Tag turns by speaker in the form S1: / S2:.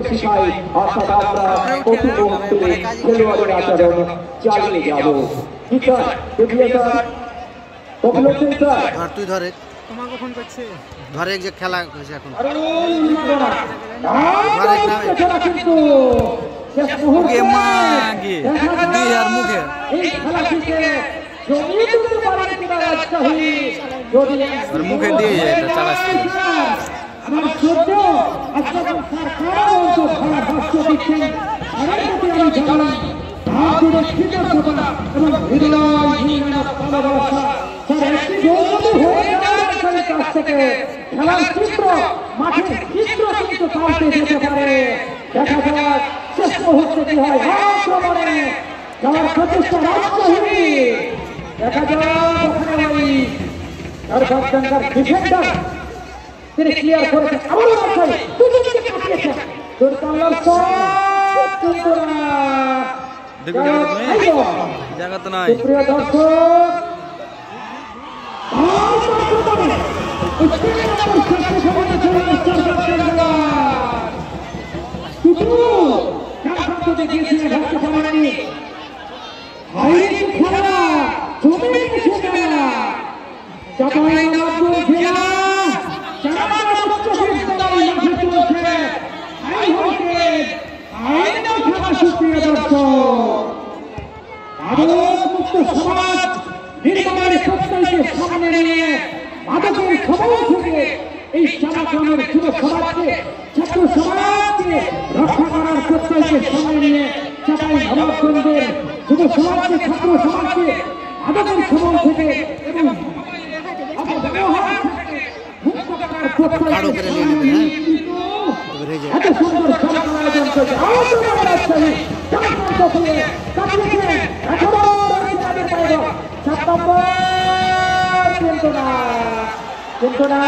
S1: শিখাই অর্থাৎ আমরা প্রতি মুহূর্তে খেলোয়াড়ের আচরণ চালিয়ে যাব।
S2: তুই ধরে তোমাকে ফোন করছে ধরে যে খেলা হয়েছে এখন মুখে দিয়ে চালাচ্ছে
S1: খেলার চিত্র মাঠের চিত্র কিন্তু পাল্টে যেতে পারে। দেখা যাক শেষ মুহূর্তে কি হয়। আক্রমণে যাওয়ার প্রচেষ্টা রাজশাহী। দেখা যাক ওখানে ওই দরবারডাঙ্গার ডিফেন্ডার তিনি ক্লিয়ার করেছেন। আবারও রাজশাহী দুজনকে কাটিয়েছেন। দুর্দান্ত শট কিন্তু না।
S2: জায়গা তো নাই।
S1: প্রিয় দর্শক সমাজ নির্মাণের প্রত্যয়কে সামনে নিয়ে মাদকের খবর থেকে এই সমাজের যুব সমাজকে ছাত্র সমাজকে রক্ষা করার প্রত্যয়কে সামনে নিয়ে চাঁপাইনবাবগঞ্জের যুব সমাজকে ছাত্র সমাজকে মাদকের খবর থেকে এবং এত সুন্দর খেলার আয়োজন করছে। কিন্তু না